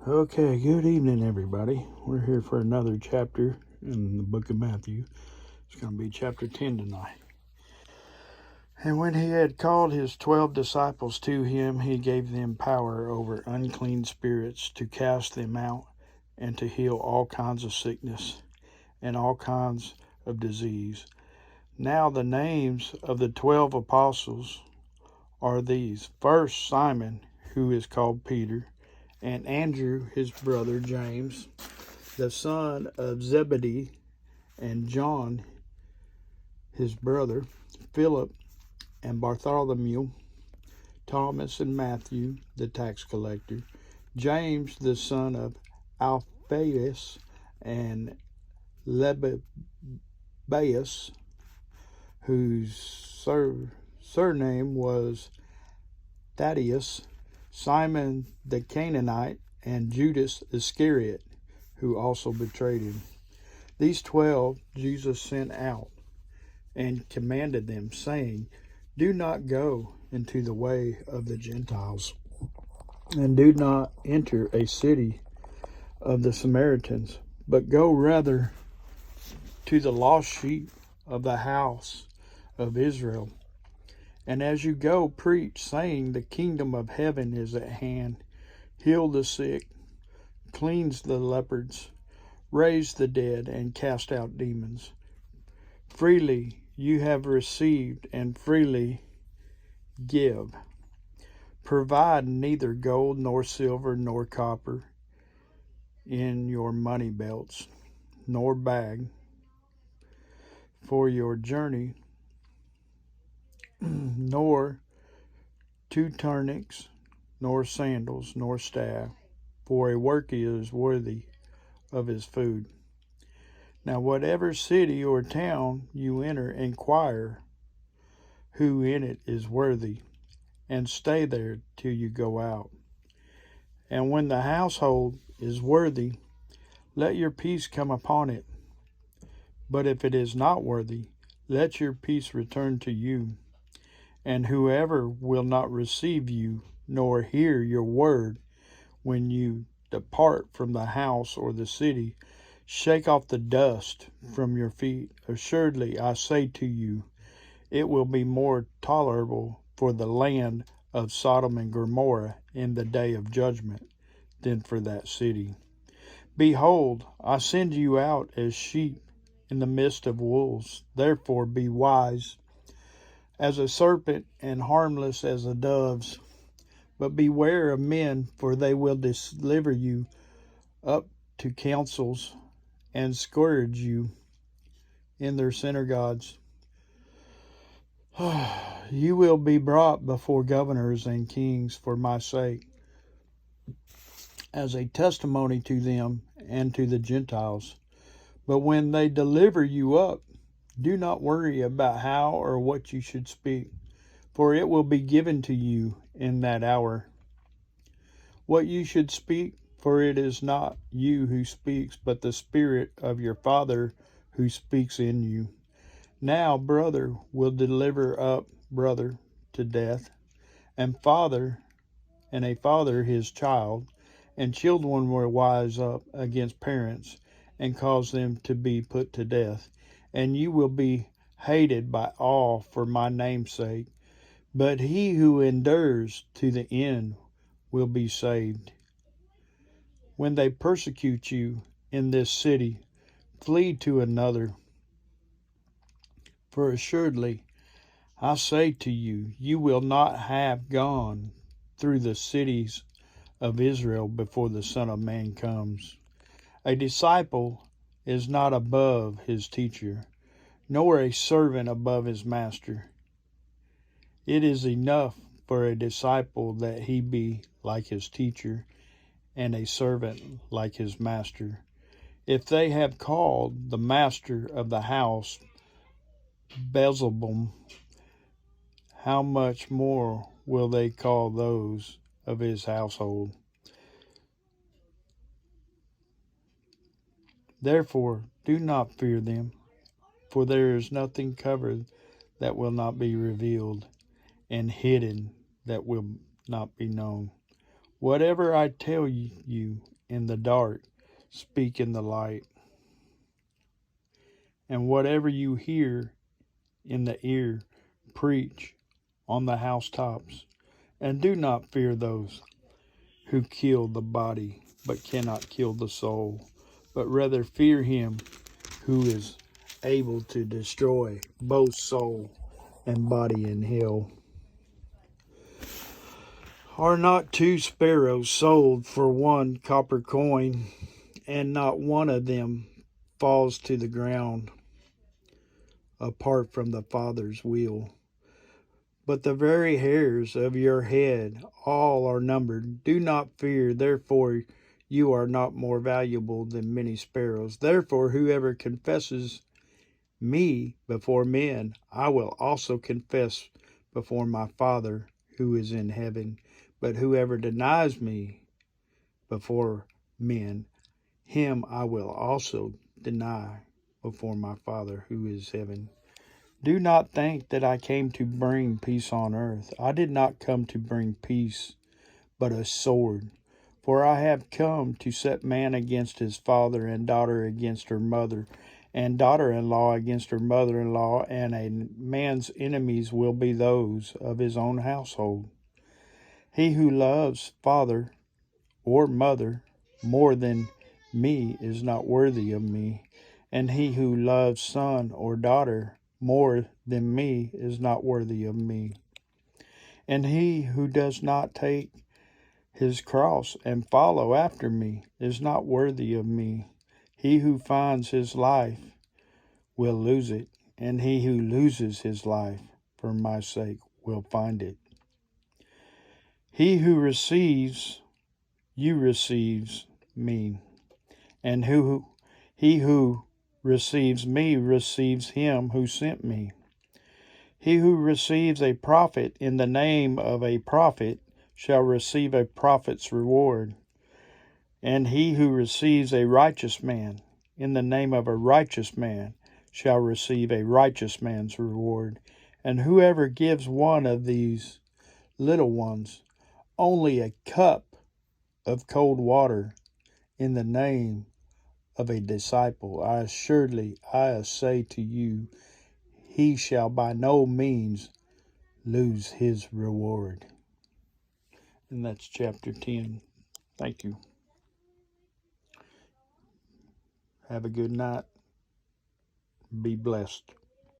Okay, good evening, everybody. We're here for another chapter in the book of Matthew. It's going to be chapter 10 tonight. And when he had called his 12 disciples to him, he gave them power over unclean spirits to cast them out and to heal all kinds of sickness and all kinds of disease. Now, the names of the 12 apostles are these: first, Simon, who is called Peter, and Andrew, his brother James, the son of Zebedee, and John, his brother, Philip and Bartholomew, Thomas and Matthew, the tax collector, James, the son of Alphaeus, and Lebbaeus, whose surname was Thaddeus, Simon the Canaanite, and Judas Iscariot, who also betrayed him. These 12 Jesus sent out and commanded them, saying, "Do not go into the way of the Gentiles, and do not enter a city of the Samaritans, but go rather to the lost sheep of the house of Israel. And as you go, preach, saying, the kingdom of heaven is at hand. Heal the sick, cleanse the lepers, raise the dead, and cast out demons. Freely you have received, and freely give. Provide neither gold nor silver nor copper in your money belts, nor bag for your journey, nor 2 tunics, nor sandals, nor staff, for a worker is worthy of his food. Now, whatever city or town you enter, inquire who in it is worthy, and stay there till you go out. And when the household is worthy, let your peace come upon it. But if it is not worthy, let your peace return to you. And whoever will not receive you, nor hear your word, when you depart from the house or the city, shake off the dust from your feet. Assuredly, I say to you, it will be more tolerable for the land of Sodom and Gomorrah in the day of judgment than for that city. Behold, I send you out as sheep in the midst of wolves. Therefore be wise as a serpent and harmless as the doves. But beware of men, for they will deliver you up to councils and scourge you in their synagogues. You will be brought before governors and kings for my sake, as a testimony to them and to the Gentiles. But when they deliver you up, do not worry about how or what you should speak, for it will be given to you in that hour what you should speak, for it is not you who speaks, but the Spirit of your Father who speaks in you. Now brother will deliver up brother to death, and a father his child, and children will rise up against parents and cause them to be put to death. And you will be hated by all for my name's sake, but he who endures to the end will be saved. When they persecute you in this city, flee to another. For assuredly, I say to you, you will not have gone through the cities of Israel before the Son of Man comes. A disciple is not above his teacher, nor a servant above his master. It is enough for a disciple that he be like his teacher, and a servant like his master. If they have called the master of the house Beelzebub, how much more will they call those of his household? Therefore, do not fear them, for there is nothing covered that will not be revealed, and hidden that will not be known. Whatever I tell you in the dark, speak in the light. And whatever you hear in the ear, preach on the housetops. And do not fear those who kill the body, but cannot kill the soul, but rather fear him who is able to destroy both soul and body in hell. Are not 2 sparrows sold for 1 copper coin, and not one of them falls to the ground apart from the Father's will? But the very hairs of your head all are numbered. Do not fear, therefore you are not more valuable than many sparrows. Therefore whoever confesses me before men, I will also confess before my Father who is in heaven. But whoever denies me before men, him I will also deny before my Father who is heaven. Do not think that I came to bring peace on earth. I did not come to bring peace, but a sword. For I have come to set man against his father, and daughter against her mother, and daughter-in-law against her mother-in-law, and a man's enemies will be those of his own household. He who loves father or mother more than me is not worthy of me, and he who loves son or daughter more than me is not worthy of me. And he who does not take his cross and follow after me is not worthy of me. He who finds his life will lose it, and he who loses his life for my sake will find it. He who receives you receives me, and he who receives me receives him who sent me. He who receives a prophet in the name of a prophet shall receive a prophet's reward, and he who receives a righteous man in the name of a righteous man shall receive a righteous man's reward. And whoever gives one of these little ones only a cup of cold water in the name of a disciple, I say to you, he shall by no means lose his reward. And that's chapter 10. Thank you. Have a good night. Be blessed.